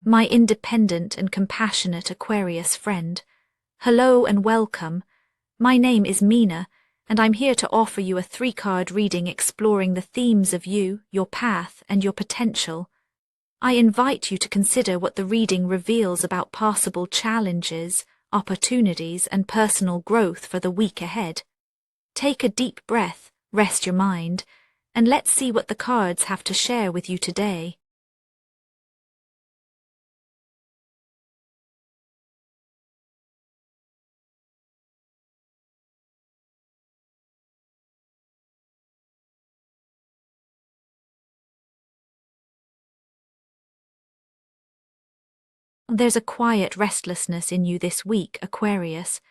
my independent and compassionate Aquarius friend. Hello and welcome. My name is Mina, and I'm here to offer you a 3-card reading exploring the themes of you, your path, and your potential. I invite you to consider what the reading reveals about possible challenges, opportunities, and personal growth for the week ahead. Take a deep breath, rest your mind, and let's see what the cards have to share with you today. There's a quiet restlessness in you this week, Aquarius.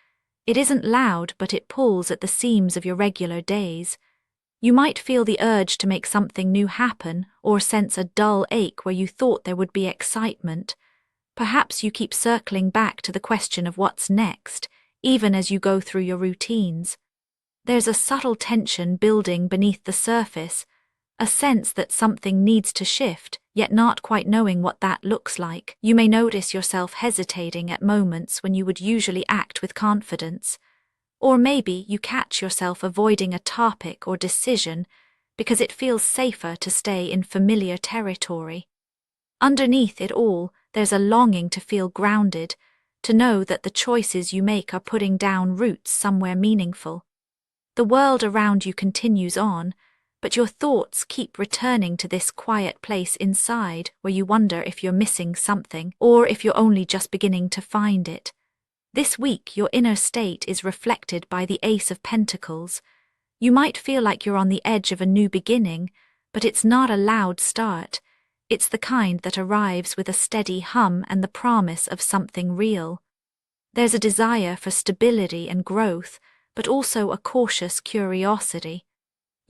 It isn't loud, but it pulls at the seams of your regular days. You might feel the urge to make something new happen, or sense a dull ache where you thought there would be excitement. Perhaps you keep circling back to the question of what's next, even as you go through your routines. There's a subtle tension building beneath the surface, a sense that something needs to shift, yet not quite knowing what that looks like. You may notice yourself hesitating at moments when you would usually act with confidence. Or maybe you catch yourself avoiding a topic or decision because it feels safer to stay in familiar territory. Underneath it all, there's a longing to feel grounded, to know that the choices you make are putting down roots somewhere meaningful. The world around you continues on, but your thoughts keep returning to this quiet place inside where you wonder if you're missing something or if you're only just beginning to find it. This week, your inner state is reflected by the Ace of Pentacles. You might feel like you're on the edge of a new beginning, but it's not a loud start. It's the kind that arrives with a steady hum and the promise of something real. There's a desire for stability and growth, but also a cautious curiosity.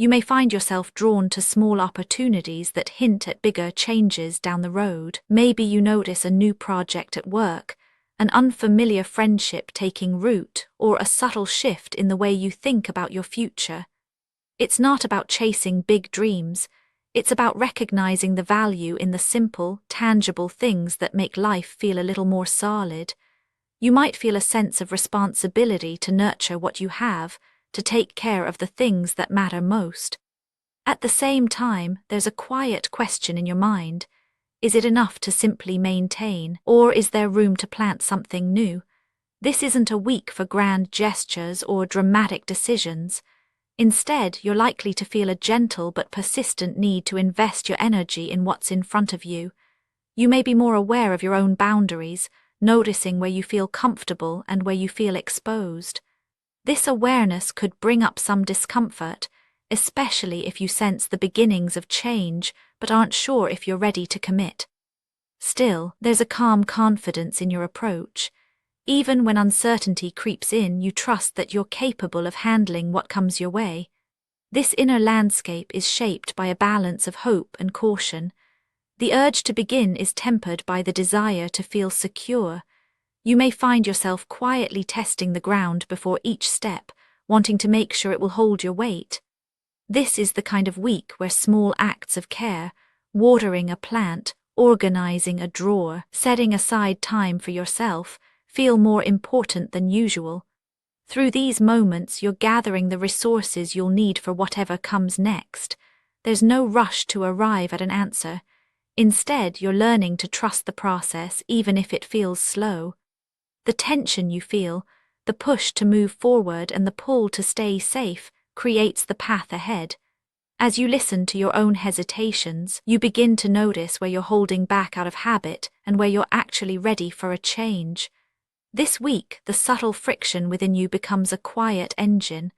You may find yourself drawn to small opportunities that hint at bigger changes down the road. Maybe you notice a new project at work, an unfamiliar friendship taking root, or a subtle shift in the way you think about your future. It's not about chasing big dreams. It's about recognizing the value in the simple, tangible things that make life feel a little more solid. You might feel a sense of responsibility to nurture what you have, to take care of the things that matter most. At the same time, there's a quiet question in your mind. Is it enough to simply maintain, or is there room to plant something new? This isn't a week for grand gestures or dramatic decisions. Instead, you're likely to feel a gentle but persistent need to invest your energy in what's in front of you. You may be more aware of your own boundaries, noticing where you feel comfortable and where you feel exposed. This awareness could bring up some discomfort, especially if you sense the beginnings of change but aren't sure if you're ready to commit. Still, there's a calm confidence in your approach. Even when uncertainty creeps in, you trust that you're capable of handling what comes your way. This inner landscape is shaped by a balance of hope and caution. The urge to begin is tempered by the desire to feel secure. You may find yourself quietly testing the ground before each step, wanting to make sure it will hold your weight. This is the kind of week where small acts of care, watering a plant, organizing a drawer, setting aside time for yourself, feel more important than usual. Through these moments, you're gathering the resources you'll need for whatever comes next. There's no rush to arrive at an answer. Instead, you're learning to trust the process even if it feels slow. The tension you feel, the push to move forward and the pull to stay safe, creates the path ahead. As you listen to your own hesitations, you begin to notice where you're holding back out of habit and where you're actually ready for a change. This week, the subtle friction within you becomes a quiet engine.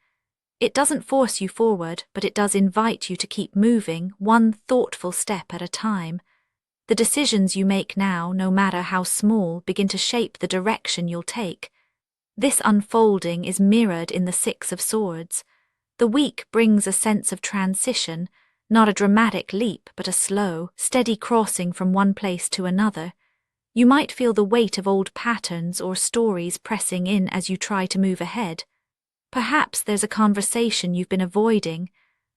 It doesn't force you forward, but it does invite you to keep moving, one thoughtful step at a time. The decisions you make now, no matter how small, begin to shape the direction you'll take. This unfolding is mirrored in the 6 of Swords. The week brings a sense of transition, not a dramatic leap, but a slow, steady crossing from one place to another. You might feel the weight of old patterns or stories pressing in as you try to move ahead. Perhaps there's a conversation you've been avoiding,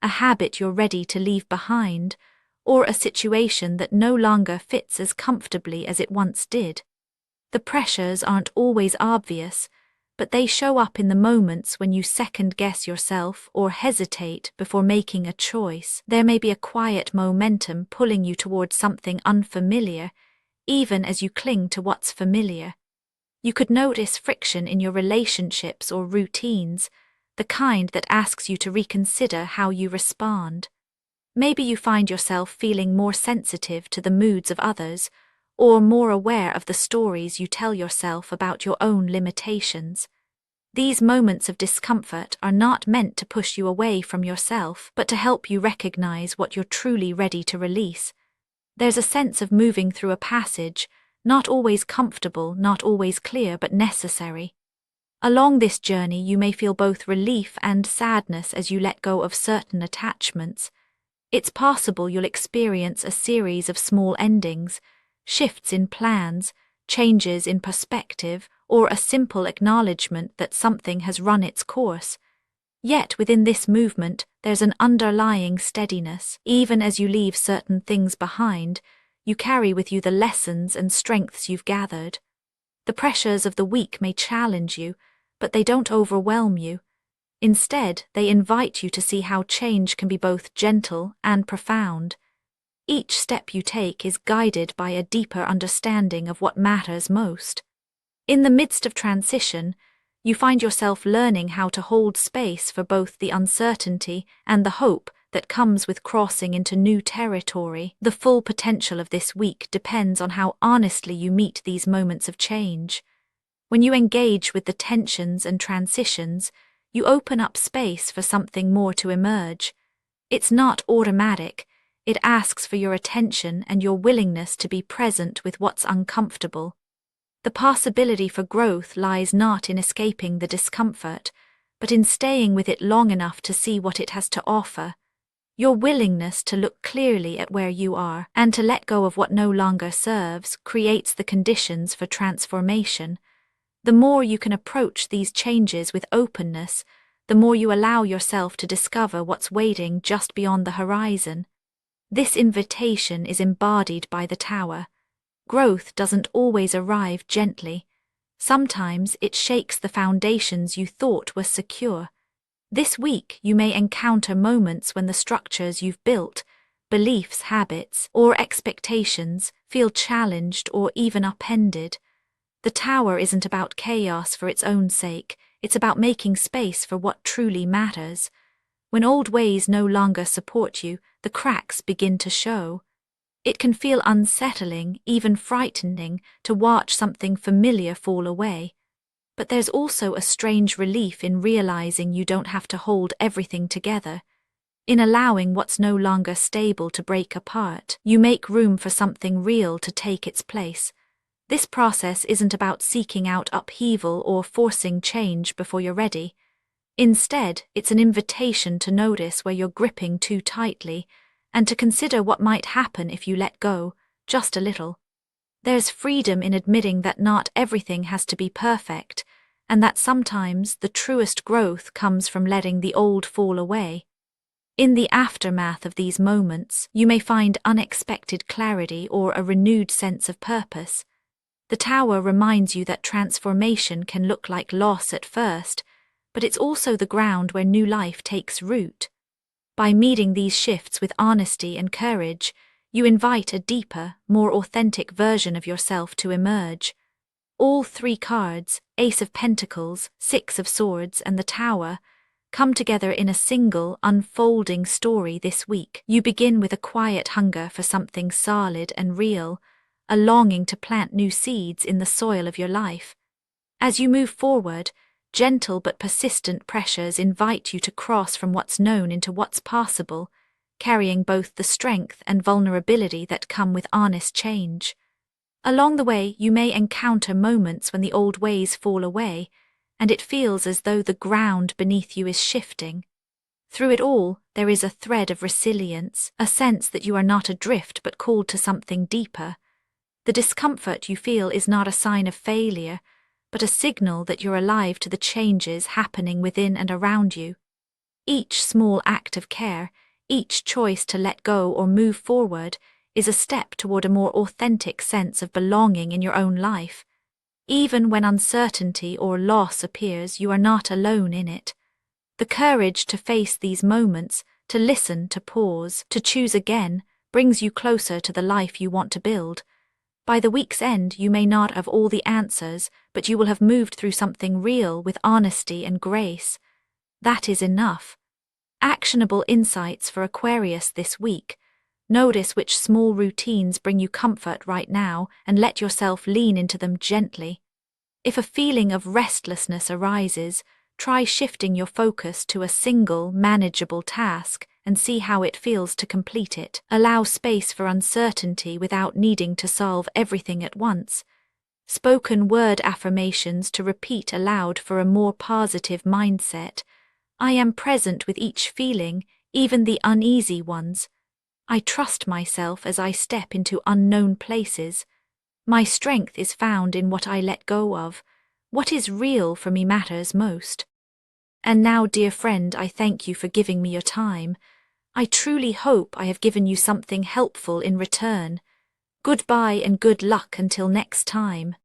a habit you're ready to leave behind, or a situation that no longer fits as comfortably as it once did. The pressures aren't always obvious, but they show up in the moments when you second-guess yourself or hesitate before making a choice. There may be a quiet momentum pulling you towards something unfamiliar, even as you cling to what's familiar. You could notice friction in your relationships or routines, the kind that asks you to reconsider how you respond. Maybe you find yourself feeling more sensitive to the moods of others, or more aware of the stories you tell yourself about your own limitations. These moments of discomfort are not meant to push you away from yourself, but to help you recognize what you're truly ready to release. There's a sense of moving through a passage, not always comfortable, not always clear, but necessary. Along this journey, you may feel both relief and sadness as you let go of certain attachments. It's possible you'll experience a series of small endings, shifts in plans, changes in perspective, or a simple acknowledgement that something has run its course. Yet within this movement, there's an underlying steadiness. Even as you leave certain things behind, you carry with you the lessons and strengths you've gathered. The pressures of the week may challenge you, but they don't overwhelm you. Instead, they invite you to see how change can be both gentle and profound. Each step you take is guided by a deeper understanding of what matters most. In the midst of transition, you find yourself learning how to hold space for both the uncertainty and the hope that comes with crossing into new territory. The full potential of this week depends on how honestly you meet these moments of change. When you engage with the tensions and transitions, you open up space for something more to emerge. It's not automatic. It asks for your attention and your willingness to be present with what's uncomfortable. The possibility for growth lies not in escaping the discomfort, but in staying with it long enough to see what it has to offer. Your willingness to look clearly at where you are and to let go of what no longer serves creates the conditions for transformation. The more you can approach these changes with openness, the more you allow yourself to discover what's waiting just beyond the horizon. This invitation is embodied by the tower. Growth doesn't always arrive gently. Sometimes it shakes the foundations you thought were secure. This week you may encounter moments when the structures you've built, beliefs, habits, or expectations feel challenged or even upended. The tower isn't about chaos for its own sake, it's about making space for what truly matters. When old ways no longer support you, the cracks begin to show. It can feel unsettling, even frightening, to watch something familiar fall away. But there's also a strange relief in realizing you don't have to hold everything together. In allowing what's no longer stable to break apart, you make room for something real to take its place. This process isn't about seeking out upheaval or forcing change before you're ready. Instead, it's an invitation to notice where you're gripping too tightly, and to consider what might happen if you let go, just a little. There's freedom in admitting that not everything has to be perfect, and that sometimes the truest growth comes from letting the old fall away. In the aftermath of these moments, you may find unexpected clarity or a renewed sense of purpose. The tower reminds you that transformation can look like loss at first, but it's also the ground where new life takes root. By meeting these shifts with honesty and courage, you invite a deeper, more authentic version of yourself to emerge. All three cards, Ace of Pentacles, Six of Swords, and the Tower, come together in a single, unfolding story this week. You begin with a quiet hunger for something solid and real, a longing to plant new seeds in the soil of your life. As you move forward, gentle but persistent pressures invite you to cross from what's known into what's possible, carrying both the strength and vulnerability that come with honest change. Along the way, you may encounter moments when the old ways fall away, and it feels as though the ground beneath you is shifting. Through it all, there is a thread of resilience, a sense that you are not adrift but called to something deeper. The discomfort you feel is not a sign of failure, but a signal that you're alive to the changes happening within and around you. Each small act of care, Each choice to let go or move forward is a step toward a more authentic sense of belonging in your own life. Even when uncertainty or loss appears, you are not alone in it. The courage to face these moments, to listen, to pause, to choose again, brings you closer to the life you want to build. By the week's end, you may not have all the answers, but you will have moved through something real with honesty and grace. That is enough. Actionable insights for Aquarius this week. Notice which small routines bring you comfort right now and let yourself lean into them gently. If a feeling of restlessness arises, try shifting your focus to a single, manageable task and see how it feels to complete it. Allow space for uncertainty without needing to solve everything at once. Spoken word affirmations to repeat aloud for a more positive mindset. I am present with each feeling, even the uneasy ones. I trust myself as I step into unknown places. My strength is found in what I let go of. What is real for me matters most. And now, dear friend, I thank you for giving me your time. I truly hope I have given you something helpful in return. Goodbye and good luck until next time.